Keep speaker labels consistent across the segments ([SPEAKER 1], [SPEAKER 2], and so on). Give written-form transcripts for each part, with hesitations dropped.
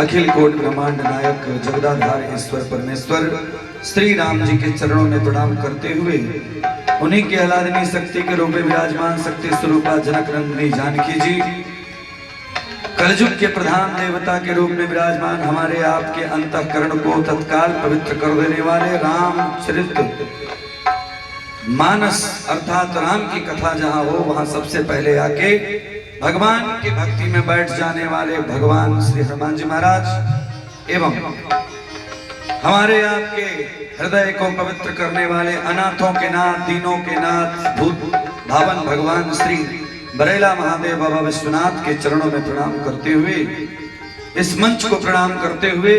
[SPEAKER 1] अखिल coat ब्रह्मांड नायक जगदाधार ईश्वर परमेश्वर श्री राम जी के चरणों में प्रणाम करते हुए उन्हीं के आराधनी शक्ति के रूप में विराजमान शक्ति स्वरूपा जनक नंदिनी जानकी जी, कलयुग के प्रधान देवता के रूप में विराजमान हमारे आपके अंतःकरण को तत्काल पवित्र कर देने वाले रामचरित मानस अर्थात राम की कथा जहां हो वहां सबसे पहले आके भगवान की भक्ति में बैठ जाने वाले भगवान श्री हनुमान जी महाराज एवं हमारे आपके हृदय को पवित्र करने वाले अनाथों के नाथ, दीनों के नाथ, भूत भावन भगवान श्री बरेला महादेव बाबा विश्वनाथ के चरणों में प्रणाम करते हुए इस मंच को प्रणाम करते हुए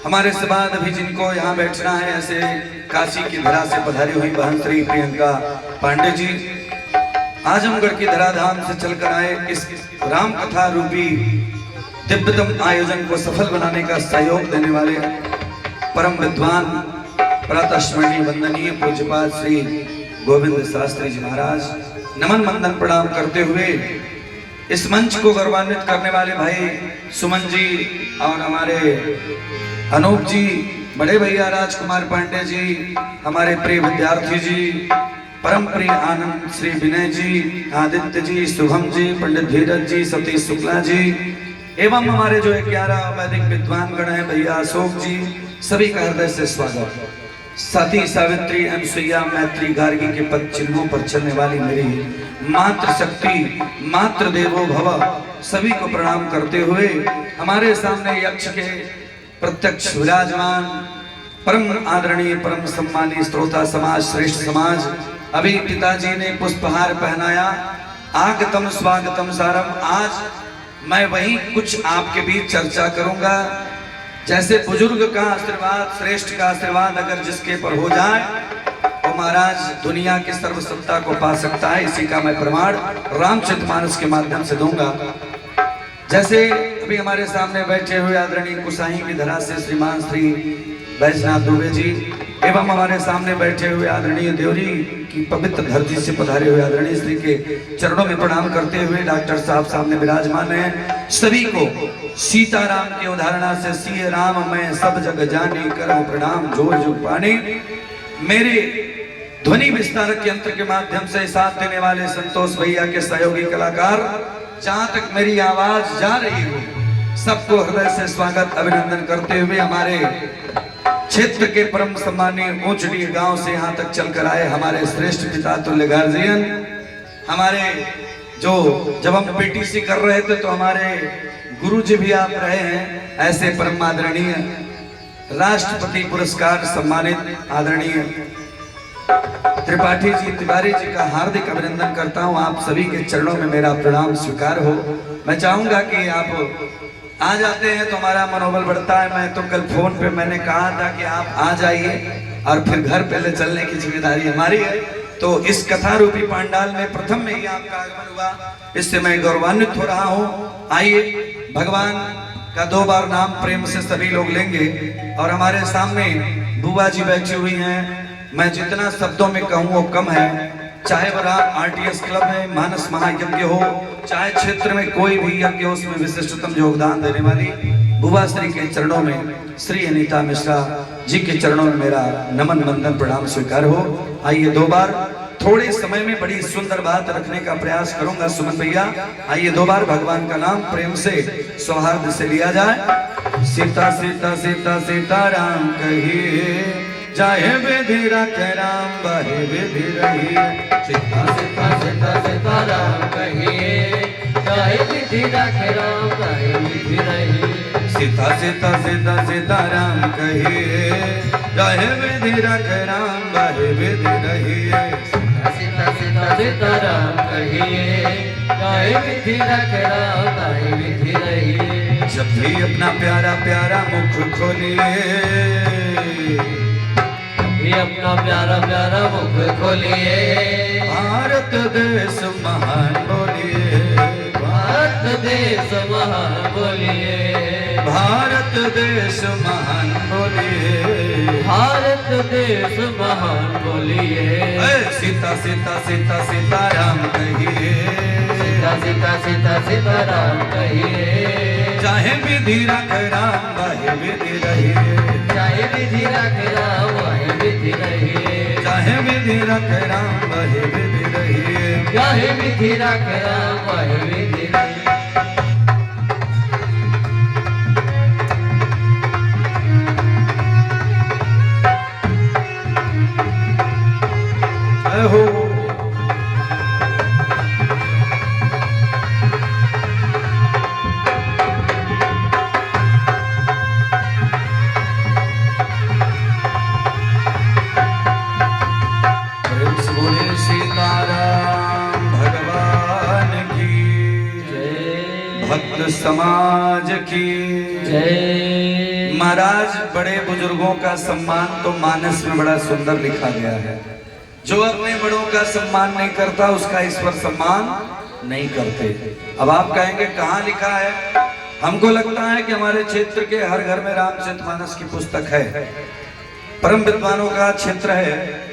[SPEAKER 1] हमारे से बाद अभी जिनको यहाँ बैठना है ऐसे काशी की धरा से पधारी हुई बहन श्री प्रियंका पांडे जी आजमगढ़ की धराधाम से चलकर आए इस राम कथा रूपी दिव्यतम आयोजन को सफल बनाने का सहयोग देने वाले परम विद्वान प्रातस्मरणीय वंदनीय पूज्यपाद श्री गोविंद शास्त्री जी महाराज नमन मंदन प्रणाम करते हुए इस मंच को गौरवान्वित करने वाले भाई सुमन जी और हमारे अनूप जी, बड़े भैया राजकुमार पांडे जी, हमारे प्रिय विद्यार्थी जी, परम प्रिय आनंद श्री विनय जी, आदित्य जी, शुभम जी, पंडित धीरज जी, सतीश शुक्ला जी एवं हमारे जो 11 वैदिक विद्वान गण है भैया अशोक जी, सभी का हृदय से स्वागत। सती सावित्री अनुसुईया मैत्री गार्गी के पद चिन्हों पर चलने वाली मेरी मातृ शक्ति मातृ देवो भव सभी को प्रणाम करते हुए हमारे सामने यक्ष के प्रत्यक्ष विराजमान परम आदरणीय परम सम्मानीय श्रोता समाज श्रेष्ठ समाज अभी पिताजी ने पुष्पहार पहनाया आगतम स्वागतम सारम। आज मैं वही कुछ आपके बीच चर्चा करूंगा। जैसे बुजुर्ग का आशीर्वाद श्रेष्ठ का आशीर्वाद अगर जिसके पर हो जाए तो महाराज दुनिया की सर्वसत्ता को पा सकता है। इसी का मैं प्रमाण रामचरितमानस के माध्यम से दूंगा। जैसे अभी हमारे सामने बैठे हुए आदरणीय कुसाही की धरा से श्रीमान श्री बैजनाथ दुबे जी एवं हमारे सामने बैठे हुए आदरणीय देवरी की पवित्र धरती से पधारे हुए आदरणीय श्री के चरणों में प्रणाम करते हुए डॉक्टर साहब सामने विराजमान हैं। सभी को सीताराम की उदाहरणा से सीए राम मैं सब जग जाने करो प्रणाम जोर जो पाने। मेरे ध्वनि विस्तारक यंत्र के माध्यम से साथ देने वाले संतोष भैया के सहयोगी कलाकार, जहां तक मेरी आवाज जा रही हो सबको हृदय से स्वागत अभिनंदन करते हुए हमारे क्षेत्र के परम सम्मानीय ऊंचडी गांव से यहाँ तक चलकर आए हमारे श्रेष्ठ पिता तुल्य गार्जियन, हमारे जो जब हम पीटीसी कर रहे थे तो हमारे गुरु जी भी आप रहे हैं, ऐसे परम आदरणीय राष्ट्रपति पुरस्कार सम्मानित आदरणीय त्रिपाठी जी तिवारी जी का हार्दिक अभिनंदन करता हूं। आप सभी के चरणों में मेरा प्रणाम स्वीकार हो। मैं चाहूंगा कि आप आ जाते हैं तो हमारा मनोबल बढ़ता है। मैं तो कल फोन पे मैंने कहा था कि आप आ जाइए और फिर घर पहले चलने की जिम्मेदारी हमारी है। तो इस कथा रूपी पांडाल में प्रथम में ही आपका आगमन हुआ, इससे मैं गौरवान्वित हो रहा हूँ। आइए भगवान का 2 बार नाम प्रेम से सभी लोग लेंगे। और हमारे सामने बुआ जी बैठी हुई हैं, मैं जितना शब्दों में कहूँ वो कम है। चाहे वह आरटीएस क्लब में मानस महायज्ञ हो, चाहे क्षेत्र में कोई भी यज्ञ हो, उसमें विशिष्टतम योगदान देने वाली बुआ श्री के चरणों में श्री अनीता मिश्रा जी के चरणों में मेरा नमन वंदन प्रणाम स्वीकार हो। आइए 2 बार थोड़े समय में बड़ी सुंदर बात रखने का प्रयास करूंगा सुमन भैया। आइए 2 बार भगवान का नाम प्रेम से सौहार्द से लिया जाए। सीता सीता सीता सीता राम कहिए चाहे विधि रखे राम बहे विधि रही।
[SPEAKER 2] सीता सीता सीता सीता राम कहिए चाहे विधि रखे राम बहे विधि रही।
[SPEAKER 1] सीता सीता सीता सीता राम कहिए चाहे विधि रखे राम बहे विधि रही।
[SPEAKER 2] सीता सीता सीता राम कहिए चाहे विधि रखे राम बहे विधि रही।
[SPEAKER 1] जब भी अपना प्यारा प्यारा मुख खोलिए,
[SPEAKER 2] अपना प्यारा प्यारा मुख खोलिए,
[SPEAKER 1] भारत देश महान बोलिए,
[SPEAKER 2] भारत देश महान बोलिए,
[SPEAKER 1] भारत देश महान बोलिए,
[SPEAKER 2] भारत देश महान बोलिए।
[SPEAKER 1] सीता सीता सीता सीता राम कहिए,
[SPEAKER 2] सीता सीता सीता सीता राम कहिए
[SPEAKER 1] चाहे विधि रख राम वही विधि रही,
[SPEAKER 2] चाहे विधि रख राम वही विधि रही,
[SPEAKER 1] चाहे विधि रख राम वही विधि रही,
[SPEAKER 2] चाहे विधि रख राम वही विधि रही।
[SPEAKER 1] हो बोले सीताराम भगवान की
[SPEAKER 2] जय,
[SPEAKER 1] भक्त समाज की
[SPEAKER 2] जय।
[SPEAKER 1] महाराज, बड़े बुजुर्गों का सम्मान तो मानस में बड़ा सुंदर लिखा गया है। जो अपने बड़ों का सम्मान नहीं करता उसका ईश्वर सम्मान नहीं करते। अब आप कहेंगे कहाँ लिखा है? हमको लगता है कि हमारे क्षेत्र के हर घर में रामचरितमानस की पुस्तक है, परम विद्वानों का क्षेत्र है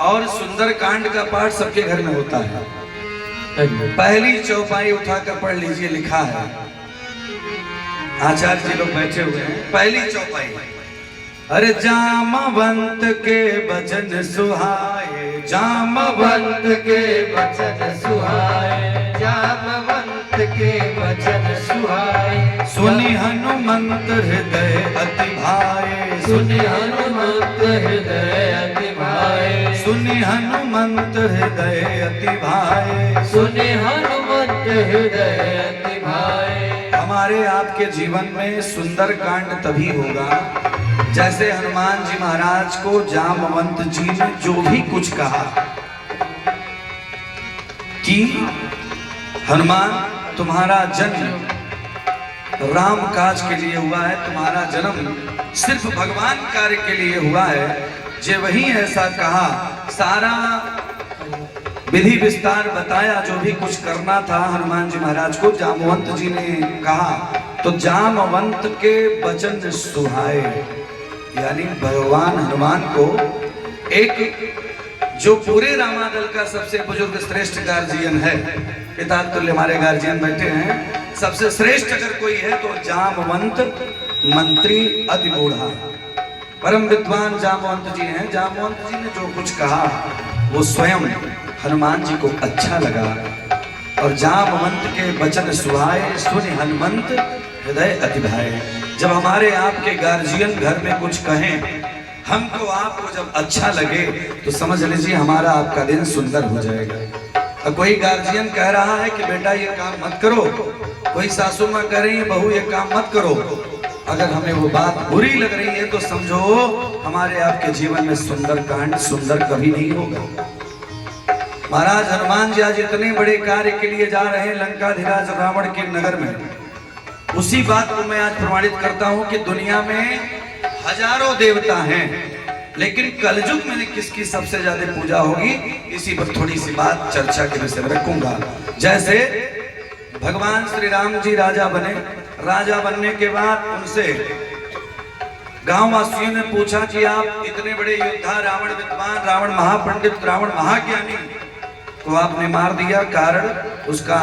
[SPEAKER 1] और सुंदर कांड का पाठ सबके घर में होता है। पहली चौपाई उठाकर पढ़ लीजिए, लिखा है, आचार्य जी लोग बैठे हुए हैं। पहली चौपाई, अरे जामवंत के वचन सुहाए, जामवंत के
[SPEAKER 2] वचन सुहाए, जामवंत के वचन सुहाए,
[SPEAKER 1] सुनि हनुमंत हृदय अति भाए,
[SPEAKER 2] सुनि हनुमंत हृदय अति भाए,
[SPEAKER 1] सुनि हनुमंत हृदय अति भाए,
[SPEAKER 2] सुनि हनुमंत हृदय अति भाए।
[SPEAKER 1] हमारे आपके जीवन में सुंदर कांड तभी होगा जैसे हनुमान जी महाराज को जामवंत जी ने जो भी कुछ कहा कि हनुमान तुम्हारा जन्म राम काज के लिए हुआ है, तुम्हारा जन्म सिर्फ भगवान कार्य के लिए हुआ है। जे वही ऐसा कहा, सारा विधि विस्तार बताया, जो भी कुछ करना था हनुमान जी महाराज को जामवंत जी ने कहा, तो जामवंत के वचन सुहाए, यानी भगवान हनुमान को एक जो पूरे रामादल का सबसे बुजुर्ग श्रेष्ठ गार्जियन है, पिता तुल्य हमारे गार्जियन बैठे हैं, सबसे श्रेष्ठ अगर कोई है तो जामवंत मंत्री अति बूढ़ा परम विद्वान जामवंत जी हैं। जामवंत जी ने जो कुछ कहा वो स्वयं हनुमान जी को अच्छा लगा और जामवंत के वचन सुहाए, सुनि हनुमंत हृदय अति भाए। जब हमारे आपके गार्जियन घर में कुछ कहें, हमको आपको जब अच्छा लगे तो समझ लीजिए हमारा आपका दिन सुंदर हो जाएगा। और कोई गार्जियन कह रहा है कि बेटा ये काम मत करो, कोई सासू माँ कह रही है बहू ये काम मत करो, अगर हमें वो बात बुरी लग रही है तो समझो हमारे आपके जीवन में सुंदर कांड सुंदर कभी नहीं होगा। महाराज हनुमान जी आज इतने बड़े कार्य के लिए जा रहे हैं लंकाधिराज रावण के नगर में। उसी बात को मैं आज प्रमाणित करता हूं कि दुनिया में हजारों देवता हैं, लेकिन कलयुग में किसकी सबसे ज्यादा पूजा होगी, इसी पर थोड़ी सी बात चर्चा के विषय में रखूंगा। जैसे भगवान श्री राम जी राजा बने, राजा बनने के बाद उनसे गांव वासियों ने पूछा कि आप इतने बड़े योद्धा, रावण विद्वान, रावण महापंडित, रावण महाज्ञानी को आपने मार दिया, कारण उसका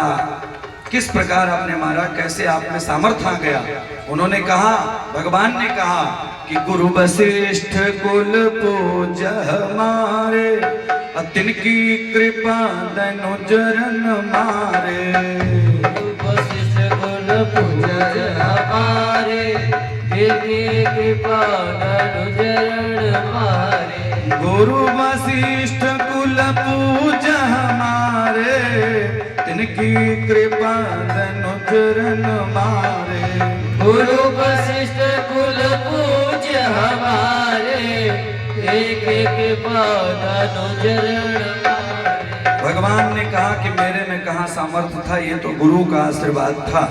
[SPEAKER 1] किस प्रकार आपने मारा, कैसे आप में सामर्थ्य आ गया? उन्होंने कहा, भगवान ने कहा कि गुरु वशिष्ठ कुल पूज हमारे, तिनकी कृपा धनुजरन मारे।
[SPEAKER 2] वशिष्ठ कुल पूज हमारे, तिनकी कृपा धनुजरन मारे।
[SPEAKER 1] गुरु वशिष्ठ कुल पूज हमारे, तिनकी कृपा धनुजरन मारे।
[SPEAKER 2] गुरु वशिष्ठ कुल पूज हमारे, तिनकी कृपा धनुजरन मारे।
[SPEAKER 1] भगवान ने कहा कि मेरे में कहाँ सामर्थ्य था, ये तो गुरु का आशीर्वाद था।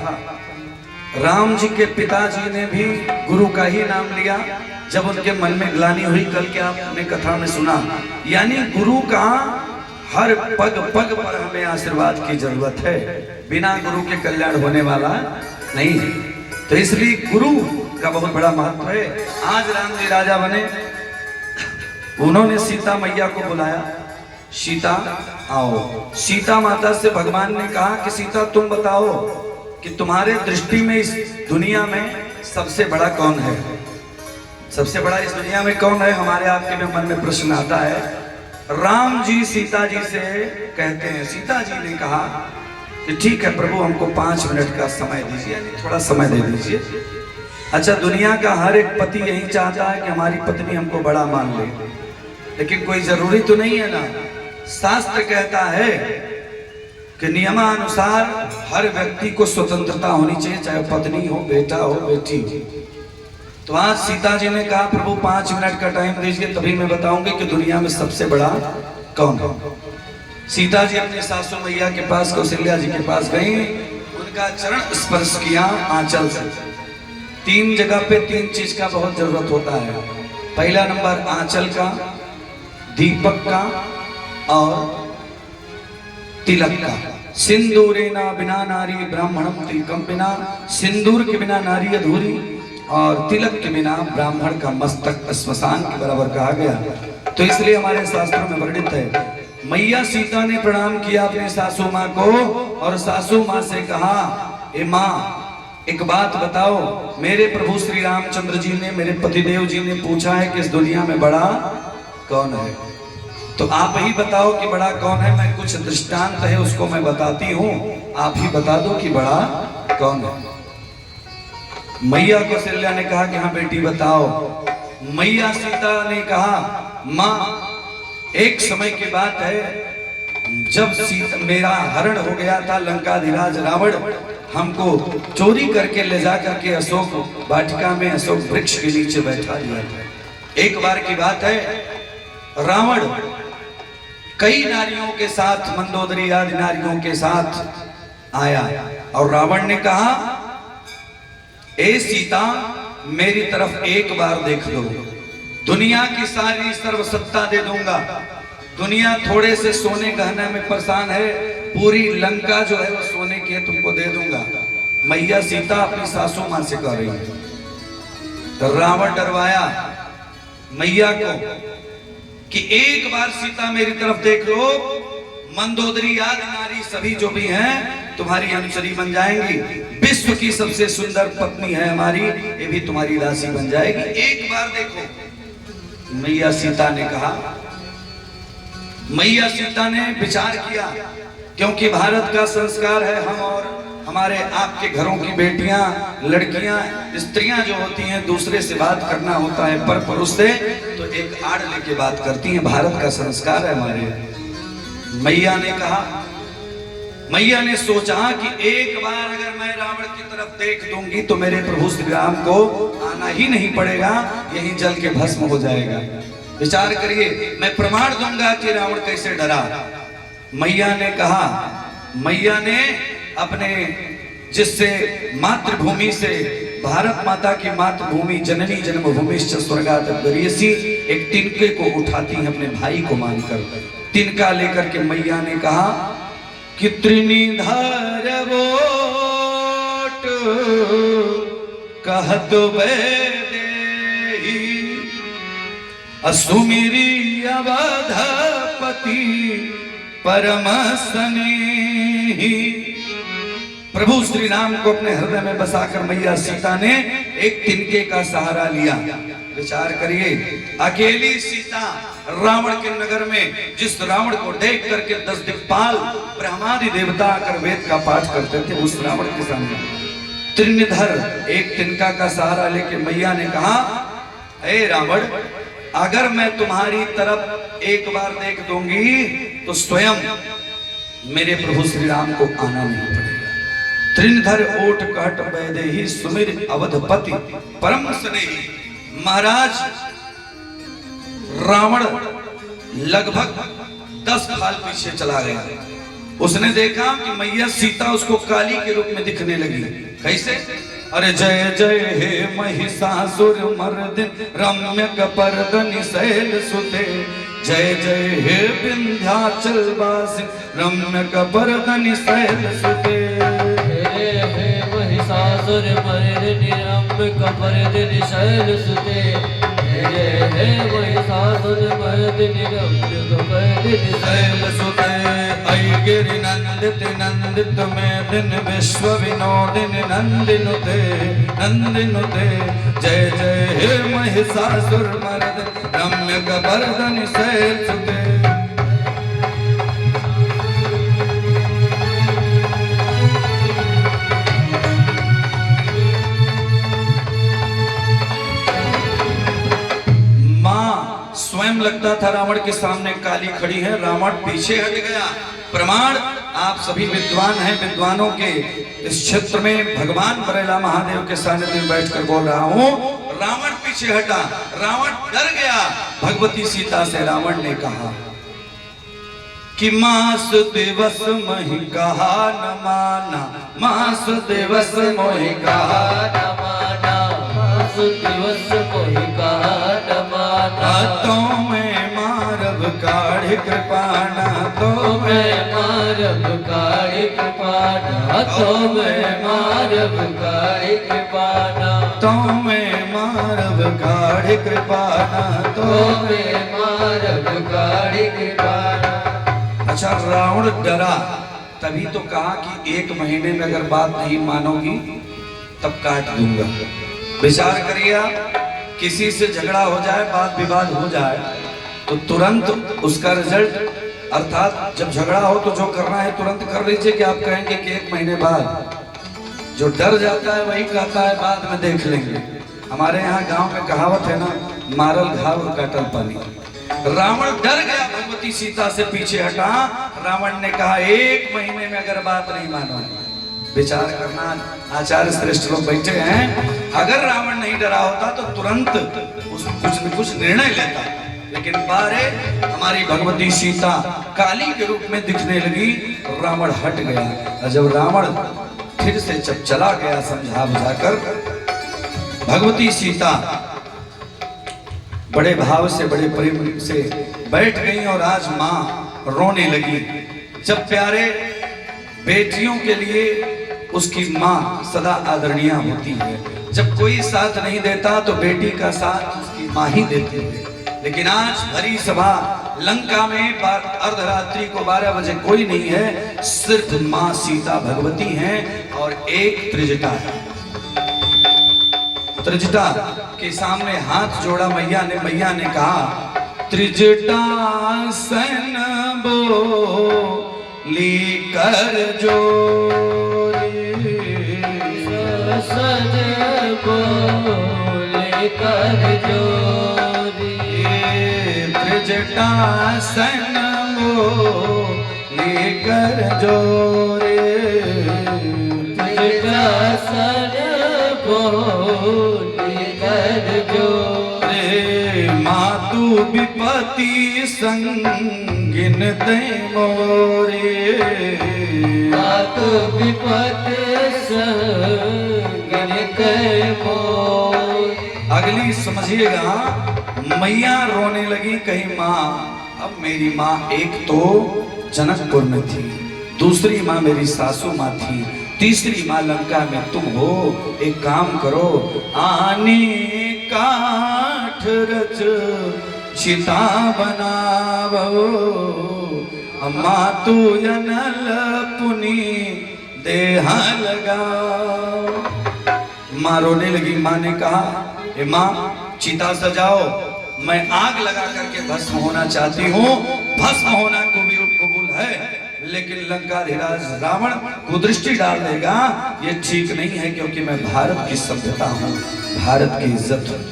[SPEAKER 1] राम जी के पिताजी ने भी गुरु का ही नाम लिया जब उनके मन में ग्लानि हुई, कल के आपने कथा में सुना। यानी गुरु का हर पग पग पर हमें आशीर्वाद की जरूरत है, बिना गुरु के कल्याण होने वाला नहीं है। तो इसलिए गुरु का बहुत बड़ा महत्व है। आज राम जी राजा बने, उन्होंने सीता मैया को बुलाया, सीता आओ। सीता माता से भगवान ने कहा कि सीता तुम बताओ कि तुम्हारे दृष्टि में इस दुनिया में सबसे बड़ा कौन है? सबसे बड़ा इस दुनिया में कौन है? हमारे आपके में मन में प्रश्न आता है। राम जी सीता जी से कहते हैं, सीता जी ने कहा कि ठीक है प्रभु, हमको 5 मिनट का समय दीजिए, यानी थोड़ा समय दे दीजिए। अच्छा, दुनिया का हर एक पति यही चाहता है कि हमारी पत्नी हमको बड़ा मान ले, लेकिन कोई जरूरी तो नहीं है ना। शास्त्र कहता है कि नियमानुसार हर व्यक्ति को स्वतंत्रता होनी चाहिए, चाहे पत्नी हो, बेटा हो, बेटी हो। तो आज सीता जी ने कहा प्रभु 5 मिनट का टाइम दीजिए, तभी मैं बताऊंगी कि दुनिया में सबसे बड़ा कौन है। सीता जी अपने सासू मैया के पास, कौशल्या जी के पास गई, उनका चरण स्पर्श किया आंचल से। 3 जगह पे 3 चीज का बहुत जरूरत होता है। पहला नंबर आंचल का, दीपक का और तिलक का। सिंदूरेना बिना नारी ब्राह्मणम तिलकम बिना, सिंदूर के बिना नारी अधूरी और तिलक के बिना ब्राह्मण का मस्तक श्मशान के बराबर कहा गया। तो इसलिए हमारे शास्त्रों में वर्णित है। मैया सीता ने प्रणाम किया अपने सासू माँ को और सासू माँ से कहा, ए माँ एक बात बताओ, मेरे प्रभु श्री रामचंद्र जी ने, मेरे पतिदेव जी ने पूछा है कि इस दुनिया में बड़ा कौन है, तो आप ही बताओ कि बड़ा कौन है। मैं कुछ दृष्टांत है उसको मैं बताती हूँ, आप ही बता दो कि बड़ा कौन है। मैया कौशल्या ने कहा कि हाँ बेटी बताओ। मैया सीता ने कहा, माँ एक समय की बात है, जब सीता मेरा हरण हो गया था, लंकाधिराज रावण हमको चोरी करके ले जा करके अशोक वाटिका में अशोक वृक्ष के नीचे बैठा दिया था। एक बार की बात है, रावण कई नारियों के साथ, मंदोदरी आदि नारियों के साथ आया और रावण ने कहा, ए सीता मेरी तरफ एक बार देख लो, दुनिया की सारी सर्वसत्ता दे दूंगा, दुनिया थोड़े से सोने गहने में परेशान है, पूरी लंका जो है वो सोने की है, तुमको दे दूंगा। मैया सीता अपनी सासू मां से कह रही है। तो रावण डरवाया मैया को कि एक बार सीता मेरी तरफ देख लो, मंदोदरी आदि नारी सभी जो भी हैं तुम्हारी अनुचरी बन जाएंगी, विश्व की सबसे सुंदर पत्नी है हमारी, ये भी तुम्हारी दासी बन जाएगी, एक बार देखो। मैया सीता ने कहा, मैया सीता ने विचार किया, क्योंकि भारत का संस्कार है, हम और हमारे आपके घरों की बेटियां, लड़कियां, स्त्रियां जो होती हैं दूसरे से बात करना होता है पर पुरुष से, तो एक आड़ लेके बात करती हैं, भारत का संस्कार है हमारे। मैया ने कहा, मैया ने सोचा कि एक बार अगर मैं रावण की तरफ देख दूंगी तो मेरे प्रभु श्री राम को आना ही नहीं पड़ेगा, यहीं जल के भस्म हो जाएगा। विचार करिए, मैं प्रमाण दूंगा कि रावण कैसे डरा। मैया ने कहा, मैया ने अपने जिससे मातृभूमि से, भारत माता की मातृभूमि जननी जन्मभूमि स्वर्गात गरीयसी, एक तिनके को उठाती है अपने भाई को मानकर। तिनका लेकर के मैया ने कहा कि त्रिनिधार वोट कहत देही, असुमिरी अवधपति परम स्नेही। प्रभु श्री राम को अपने हृदय में बसाकर मैया सीता ने एक तिनके का सहारा लिया। विचार करिए, अकेली सीता रावण के नगर में, जिस रावण को देख करके 10 दिक्पाल ब्रह्मादि देवता आकर वेद का पाठ करते थे, उस रावण के सामने त्रिनिधर एक तिनका का सहारा लेके मैया ने कहा, हे रावण, अगर मैं तुम्हारी तरफ एक बार देख दूंगी तो स्वयं मेरे प्रभु श्री राम को आना नहीं पड़ेगा। त्रिनिधर ओट कहट वैदेही, सुमिर अवधपति परम स्नेही। महाराज रावण लगभग 10 साल पीछे चला गया। उसने देखा कि मैया सीता उसको काली के रूप में दिखने लगी। कैसे? अरे जय जय हे महिषासुर मर्दिन रम्य कपर्दनि शैल सुते, जय जय हे विंध्याचल वासी रम्य कपर्दनि शैल सुते।
[SPEAKER 2] महिषासुर मर्दिनि रम्य कपर्दनि शैल सुते, जय हे महिषासुर मर्दिनि रम्यकपर्दिनि
[SPEAKER 1] शैल सुते अयि गिरि नंदित नंदित मेदिन विश्व विनोदिन नंदिनुते नंदिनुते जय जय हे महिषासुर मर्दिनि रम्यकपर्दिनि शैल सुते। स्वयं लगता था रावण के सामने काली खड़ी है, रावण पीछे हट गया। प्रमाण आप सभी विद्वान हैं, विद्वानों के इस क्षेत्र में भगवान बरेला महादेव के सानिध्य में बैठकर बोल रहा हूं। रावण पीछे हटा, रावण डर गया। भगवती सीता से रावण ने कहा कि मास दिवस मही कहा न माना, मास दिवस मोहि कहा
[SPEAKER 2] न माना, मास दिवस मोहि कहा न माना।
[SPEAKER 1] तो मैं मारब काढ़ कृपाना, तो
[SPEAKER 2] मैं मारब काढ़ कृपाना, तो मैं मारब काढ़ कृपाना,
[SPEAKER 1] तो मैं मारब काढ़ कृपाना, तो
[SPEAKER 2] मैं मारब काढ़ कृपाना।
[SPEAKER 1] अच्छा, रावण डरा, तभी तो कहा कि 1 महीने में अगर बात नहीं मानोगी तब काट दूंगा। विचार करिए, किसी से झगड़ा हो जाए, बात विवाद हो जाए तो तुरंत उसका रिजल्ट, अर्थात जब झगड़ा हो तो जो करना है तुरंत कर लीजिए कि आप कहेंगे कि 1 महीने बाद। जो डर जाता है वही कहता है बाद में देख लेंगे। हमारे यहाँ गांव में कहावत है ना, मारल घाव और काटल पानी। रावण डर गया, भगवती सीता से पीछे हटा। रावण ने कहा 1 महीने में अगर बात नहीं मानोगे। विचार करना, आचार्य श्रेष्ठ लोग बैठे हैं, अगर रावण नहीं डरा होता तो तुरंत कुछ न कुछ निर्णय लेता, लेकिन बारे हमारी भगवती सीता काली के रूप में दिखने लगी, रावण हट गया। और जब रावण फिर से जब चला गया समझा बुझाकर, भगवती सीता बड़े भाव से बड़े प्रेम से बैठ गई और आज मां रोने लगी। जब प्यारे बेटियों के लिए उसकी मां सदा आदरणीय होती है। जब कोई साथ नहीं देता तो बेटी का साथ उसकी मां ही देती है। लेकिन आज भरी सभा लंका में अर्धरात्रि को 12 बजे कोई नहीं है, सिर्फ मां सीता भगवती हैं और एक त्रिजटा है। त्रिजटा के सामने हाथ जोड़ा मैया ने कहा, त्रिजटा सन बोली कर जोरी,
[SPEAKER 2] सज बोले कर जोरी।
[SPEAKER 1] त्रिजटा सन बोली कर जोरी,
[SPEAKER 2] त्रिजटा सन बोले कर जोरी।
[SPEAKER 1] मातु विपति संगिन दे मोरे,
[SPEAKER 2] मातु विपति संगिन दे मोरे।
[SPEAKER 1] अगली समझिएगा, मैया रोने लगी, कहीं माँ, अब मेरी माँ एक तो जनकपुर में थी, दूसरी माँ मेरी सासू माँ थी, तीसरी माँ लंका में तुम हो। एक काम करो, आने काठ रच चिता बनावो, अम्मा तू अनल पुनी देहा लगाओ। माँ रोने लगी। माँ ने कहा, ए माँ चिता सजाओ, मैं आग लगा करके भस्म होना चाहती हूँ। भस्म होना को भी कबूल है, लेकिन लंकाधिराज रावण कुदृष्टि डाल देगा, ये ठीक नहीं है, क्योंकि मैं भारत की सभ्यता हूँ, भारत की इज्जत हूँ।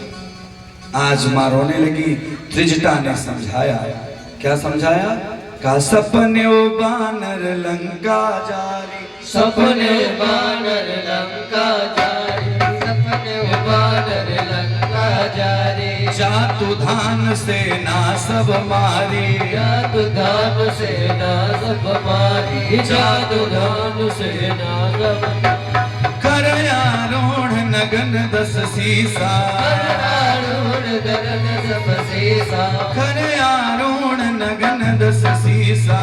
[SPEAKER 1] आज माँ रोने लगी। त्रिजटा ने समझाया, क्या समझाया? का सपने बानर लंका जारी,
[SPEAKER 2] सपने बानर लंका जारी, सपने बानर लंका जारी।
[SPEAKER 1] जातु धान सेना सब मारी,
[SPEAKER 2] जातु धान सेना सब मारी, जातु धान सेना सब।
[SPEAKER 1] कर आरोढ़ नगन 10 सीसा,
[SPEAKER 2] आरूढ़ गगन सब सीसा,
[SPEAKER 1] कर आरोढ़ नगन 10 सीसा।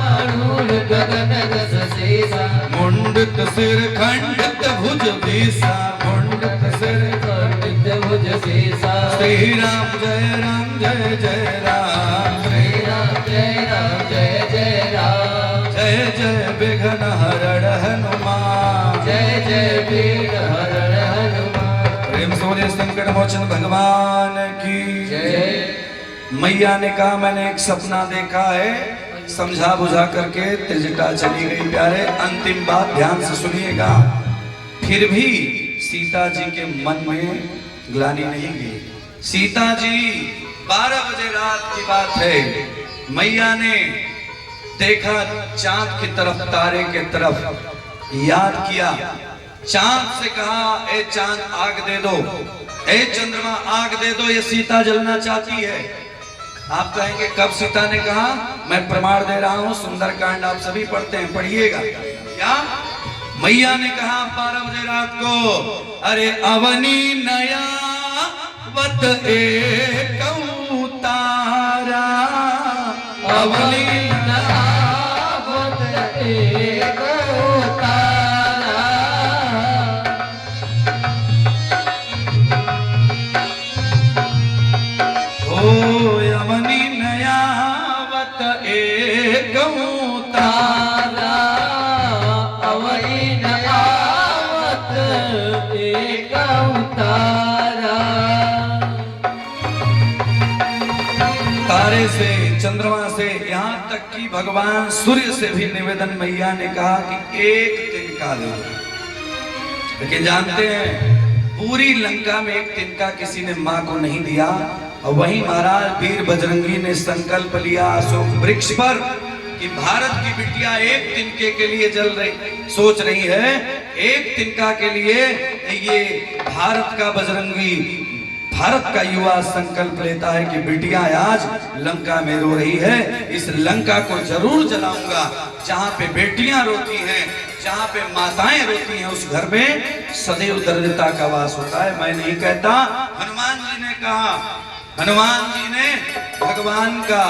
[SPEAKER 2] आरूढ़ गगन 10 सीसा।
[SPEAKER 1] मुंडत सिर खंडित भुज बीसा, मुंडत सिर
[SPEAKER 2] खंडित भुज सीसा।
[SPEAKER 1] श्री राम जय जय राम,
[SPEAKER 2] श्री राम जय जय राम,
[SPEAKER 1] जय जय विघ्न हरण हनुमान,
[SPEAKER 2] जय जय वीर हरण हनुमान।
[SPEAKER 1] प्रेम से संकट मोचन भगवान की
[SPEAKER 2] जय।
[SPEAKER 1] मैया ने कहा मैंने एक सपना देखा है, समझा बुझा करके त्रिजटा चली गई। प्यारे अंतिम बात ध्यान से सुनिएगा। फिर भी सीता जी के मन में ग्लानि नहीं गई। सीता जी 12 बजे रात की बात है, मैया ने देखा चांद की तरफ, तारे के तरफ, याद किया, चांद से कहा ए चांद आग दे दो, ए चंद्रमा आग दे दो, ये सीता जलना चाहती है। आप कहेंगे कब सीता ने कहा? मैं प्रमाण दे रहा हूं, सुंदरकांड आप सभी पढ़ते हैं, पढ़िएगा। क्या मैया ने कहा 12 बजे रात को, अरे अवनी नया वत एक तारा, अवनी
[SPEAKER 2] नया वत एक तारा,
[SPEAKER 1] ओ अवनी नया वत एक तारा,
[SPEAKER 2] अवनी नया वत एक तारा।
[SPEAKER 1] तारे से, चंद्रमा से, यहाँ तक कि भगवान सूर्य से भी निवेदन मैया ने कहा कि एक तिनका दे दो। लेकिन जानते हैं पूरी लंका में एक तिनका किसी ने मां को नहीं दिया। और वहीं महाराज वीर बजरंगी ने संकल्प लिया अशोक वृक्ष पर कि भारत की बिटिया एक तिनके के लिए जल रही, सोच रही है, एक तिनका के लिए ये भारत का बजरंगी, भारत का युवा संकल्प लेता है कि बिटिया आज लंका में रो रही है, इस लंका को जरूर जलाऊंगा। जहां पे बेटियां रोती हैं, जहां पे माताएं रोती हैं, उस घर में सदैव दरिद्रता का वास होता है। मैं नहीं कहता, हनुमान जी ने कहा। हनुमान जी ने भगवान का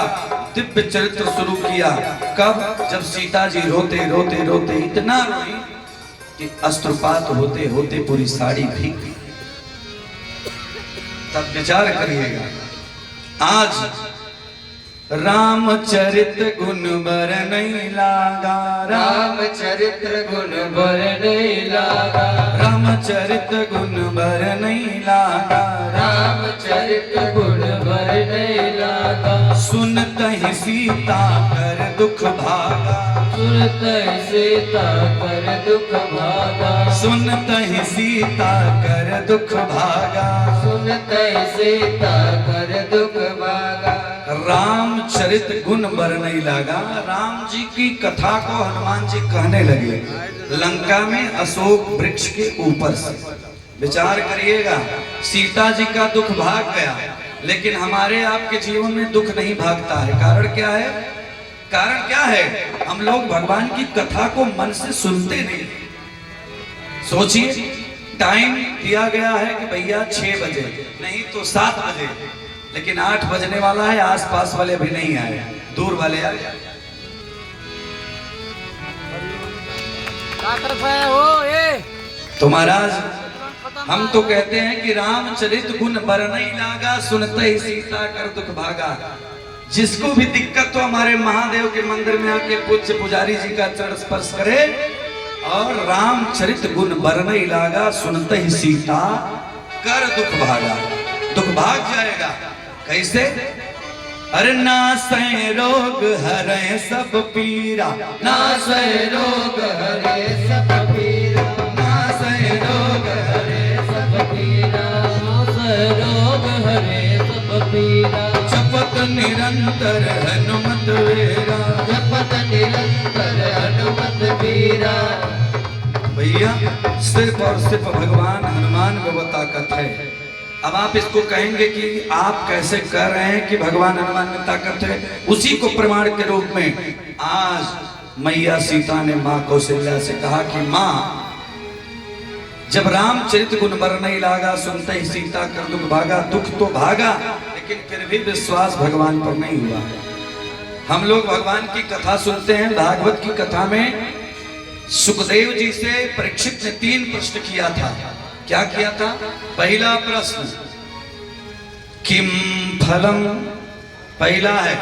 [SPEAKER 1] दिव्य चरित्र शुरू किया। कब? जब सीता जी रोते रोते रोते इतना रोई कि अश्रुपात होते होते पूरी साड़ी भीग गई। तब विचार करिएगा। आज रामचरित गुण बर नहीं लागा,
[SPEAKER 2] रामचरित्र गुण बर नहीं लागा,
[SPEAKER 1] रामचरित गुण बर नहीं लागा,
[SPEAKER 2] रामचरित गुण बर नहीं लागा।
[SPEAKER 1] सुनत ही सीता कर दुख भागा,
[SPEAKER 2] सुनत सीता कर दुख भागा,
[SPEAKER 1] सुनत ही सीता कर दुख भागा,
[SPEAKER 2] सुनत सीता कर दुख भागा।
[SPEAKER 1] रामचरित गुण बर नहीं लगा। राम जी की कथा को हनुमान जी कहने लगे लंका में अशोक वृक्ष के ऊपर से। विचार करिएगा, सीता जी का दुख भाग गया, लेकिन हमारे आपके जीवन में दुख नहीं भागता है। कारण क्या है? कारण क्या है? हम लोग भगवान की कथा को मन से सुनते नहीं। सोचिए, टाइम दिया गया है कि भैया 6 बजे, नहीं तो 7 बजे, लेकिन 8 बजने वाला है, आसपास वाले भी नहीं आए, दूर वाले आ गए। तो महाराज हम तो कहते हैं कि रामचरित गुण बर नहीं लागा, सुनते ही सीता कर दुख भागा। जिसको भी दिक्कत हो हमारे महादेव के मंदिर में आके पूज्य पुजारी जी का चरण स्पर्श करे और रामचरित गुण बर नहीं लागा, सुनते ही सीता कर दुख भागा। दुख भाग जाएगा। कैसे? अरे नासै रोग हरे सब पीरा,
[SPEAKER 2] नासै रोग हरे सब पीरा,
[SPEAKER 1] नासै रोग
[SPEAKER 2] हरे सब पीरा, नासै रोग हरे सब पीरा।
[SPEAKER 1] जपत निरंतर हनुमत वीरा,
[SPEAKER 2] जपत निरंतर हनुमत वीरा।
[SPEAKER 1] भैया सिर्फ और सिर्फ भगवान हनुमान में वो ताकत है। अब आप इसको कहेंगे कि आप कैसे कह रहे हैं कि भगवान हनुमान में ताकत है? उसी को प्रमाण के रूप में आज मैया सीता ने मां कौशल्या से कहा कि मां, जब रामचरित गुण बर नहीं लागा, सुनते ही सीता कर दुख भागा। दुख तो भागा, लेकिन फिर भी विश्वास भगवान पर नहीं हुआ। हम लोग भगवान की कथा सुनते हैं। भागवत की कथा में सुखदेव जी से परीक्षित ने 3 प्रश्न किया था। क्या किया था? पहला प्रश्न, किम फलम, पहला है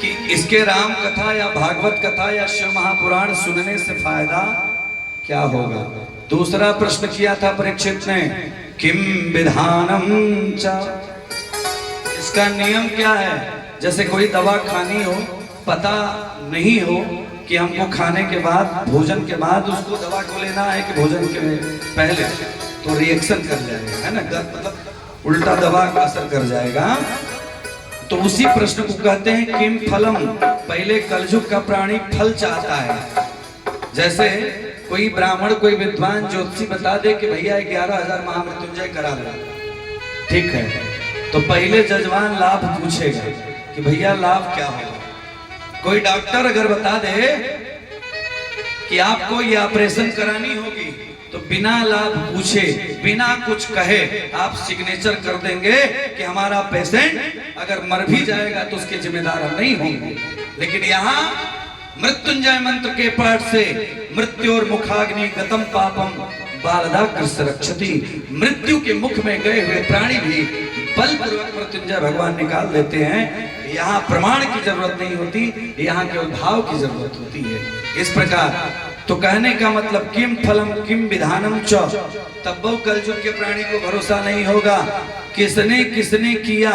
[SPEAKER 1] कि इसके राम कथा या भागवत कथा या शिव महापुराण सुनने से फायदा क्या होगा। दूसरा प्रश्न किया था परीक्षित ने, किम विधानम च, इसका नियम क्या है। जैसे कोई दवा खानी हो, पता नहीं हो कि हमको खाने के बाद, भोजन के बाद उसको दवा को लेना है कि भोजन के पहले, तो रिएक्शन कर जाएगा, है ना, मतलब उल्टा दवा का असर कर जाएगा। तो उसी प्रश्न को कहते हैं किम फलम। पहले कलयुग का प्राणी फल चाहता है। जैसे कोई ब्राह्मण, कोई विद्वान ज्योतिषी बता दे कि भैया 11,000 महामृत्युंजय करा लो, ठीक है, तो पहले जजमान लाभ पूछेगा कि भैया लाभ क्या होगा। कोई डॉक्टर अगर बता दे कि आपको ये ऑपरेशन करानी होगी, तो बिना लाभ पूछे, बिना कुछ कहे आप सिग्नेचर कर देंगे कि हमारा पेशेंट अगर मर भी जाएगा तो उसके जिम्मेदार हम नहीं होंगे। लेकिन यहाँ मृत्युंजय मंत्र के पाठ से मृत्यु और मुखाग्नि गतम पापम बालदा कृष्ण रक्षति, मृत्यु के मुख में गए हुए प्राणी भी बलपूर्वक मृत्युंजय भगवान निकाल देते हैं। यहाँ प्रमाण की जरूरत नहीं होती, यहाँ केवल भाव की जरूरत होती है। इस प्रकार तो कहने का मतलब किम फलम किम विधानम च, तब वो कलयुग के प्राणी को भरोसा नहीं होगा किसने किसने किया।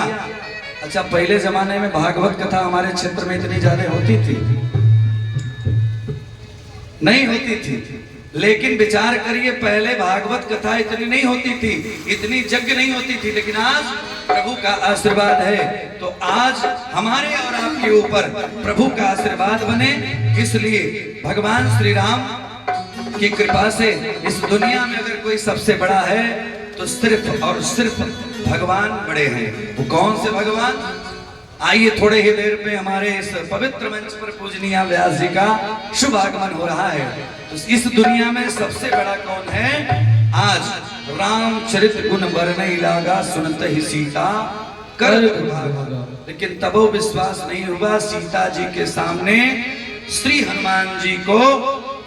[SPEAKER 1] अच्छा, पहले जमाने में भागवत कथा हमारे क्षेत्र में इतनी ज्यादा होती थी नहीं होती थी, लेकिन विचार करिए पहले भागवत कथा इतनी नहीं होती थी, इतनी यज्ञ नहीं होती थी, लेकिन आज प्रभु का आशीर्वाद है। तो आज हमारे और आपके ऊपर प्रभु का आशीर्वाद बने, इसलिए भगवान श्री राम की कृपा से इस दुनिया में अगर कोई सबसे बड़ा है तो सिर्फ और सिर्फ भगवान बड़े हैं। वो कौन से भगवान, आइए थोड़े ही देर पे हमारे इस पवित्र मंच पर पूजनीय व्यास जी का शुभ आगमन हो रहा है। तो इस दुनिया में सबसे बड़ा कौन है। आज रामचरित गुण वर्णई लागा सुनत ही सीता कर भागा, लेकिन तबो विश्वास नहीं हुआ। सीता जी के सामने श्री हनुमान जी को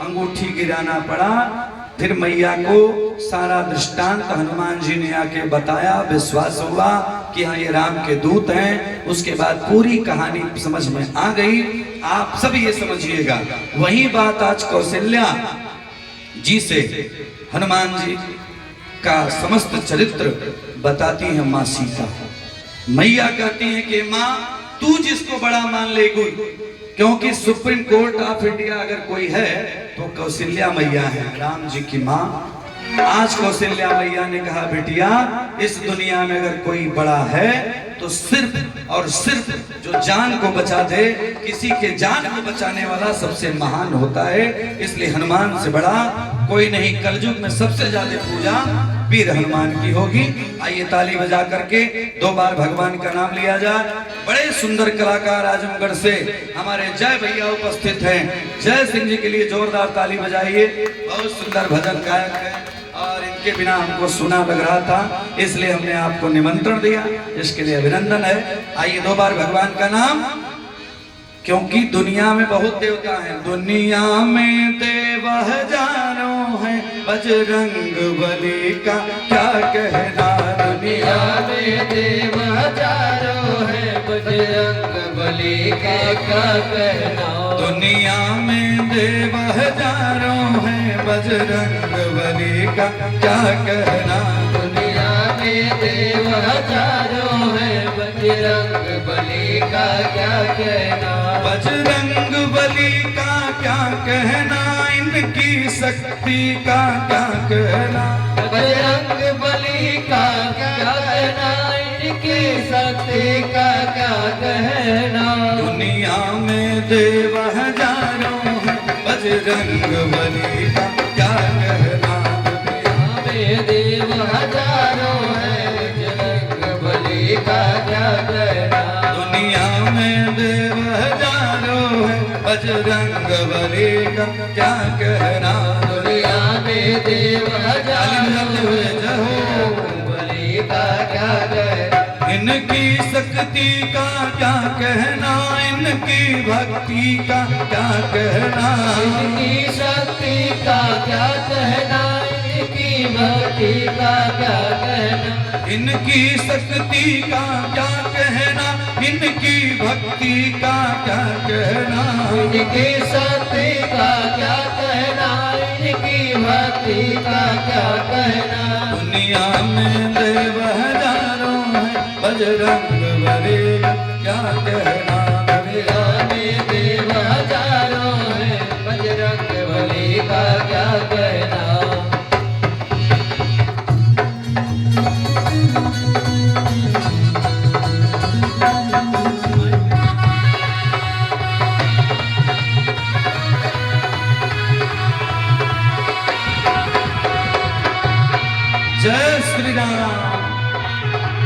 [SPEAKER 1] अंगूठी गिराना पड़ा। फिर मैया को सारा दृष्टांत हनुमान जी ने आके बताया, विश्वास हुआ कि हाँ ये राम के दूत हैं। उसके बाद पूरी कहानी समझ में आ गई। आप सब ये समझिएगा, वही बात आज कौशल्या जी से हनुमान जी का समस्त चरित्र बताती है माँ सीता। मैया कहती है कि माँ तू जिसको बड़ा मान ले कोई, क्योंकि सुप्रीम कोर्ट ऑफ इंडिया अगर कोई है तो कौशल्या मैया है, राम जी की माँ। आज कौशल्या मैया ने कहा बेटिया इस दुनिया में अगर कोई बड़ा है तो सिर्फ और सिर्फ जो जान को बचा दे, किसी के जान को बचाने वाला सबसे महान होता है। इसलिए हनुमान से बड़ा कोई नहीं। कलयुग में सबसे ज्यादा पूजा वीर हनुमान की होगी। आइए ताली बजा करके 2 बार भगवान का नाम लिया जाए। बड़े सुंदर कलाकार आजमगढ़ से हमारे जय भैया उपस्थित हैं। जय सिंह जी के लिए जोरदार ताली बजाइए। बहुत सुंदर भजन गायक है और इनके बिना हमको सुना लग रहा था, इसलिए हमने आपको निमंत्रण दिया, इसके लिए अभिनंदन है। आइए 2 बार भगवान का नाम, क्योंकि दुनिया में बहुत देवता हैं। दुनिया में देव हजारों हैं, बजरंग बली का क्या कहना।
[SPEAKER 2] दुनिया में देव हजारों हैं, बजरंग बली का क्या कहना।
[SPEAKER 1] दुनिया में देव हजारों हैं, बजरंग बली का क्या कहना।
[SPEAKER 2] दुनिया में देव हजारों हैं, बजरंग बली का क्या कहना।
[SPEAKER 1] बजरंग बली का क्या कहना, इनकी शक्ति का क्या कहना।
[SPEAKER 2] बजरंग बली का क्या कहना, इनकी शक्ति का क्या कहना।
[SPEAKER 1] दुनिया में देव हजारों हैं, बजरंग बली का क्या कहना।
[SPEAKER 2] दुनिया में देव हजारों हैं, बजरंग बली का क्या कहना।
[SPEAKER 1] दुनिया में देव हजारों हैं, बजरंग बली का क्या कहना।
[SPEAKER 2] दुनिया में देव हजारों हैं, बली का क्या कहना।
[SPEAKER 1] इनकी शक्ति का क्या कहना, इनकी भक्ति का क्या कहना।
[SPEAKER 2] इनकी शक्ति का क्या कहना, इनकी भक्ति का क्या कहना,
[SPEAKER 1] इनकी शक्ति का क्या कहना, इनकी भक्ति का क्या कहना,
[SPEAKER 2] इनकी शक्ति का क्या कहना, इनकी भक्ति का क्या कहना।
[SPEAKER 1] दुनिया में देव हजारों हैं, बजरंग बली का क्या कहना,
[SPEAKER 2] दुनिया में देव हजारों हैं, बजरंग बली का क्या कहना।
[SPEAKER 1] जय श्री राम।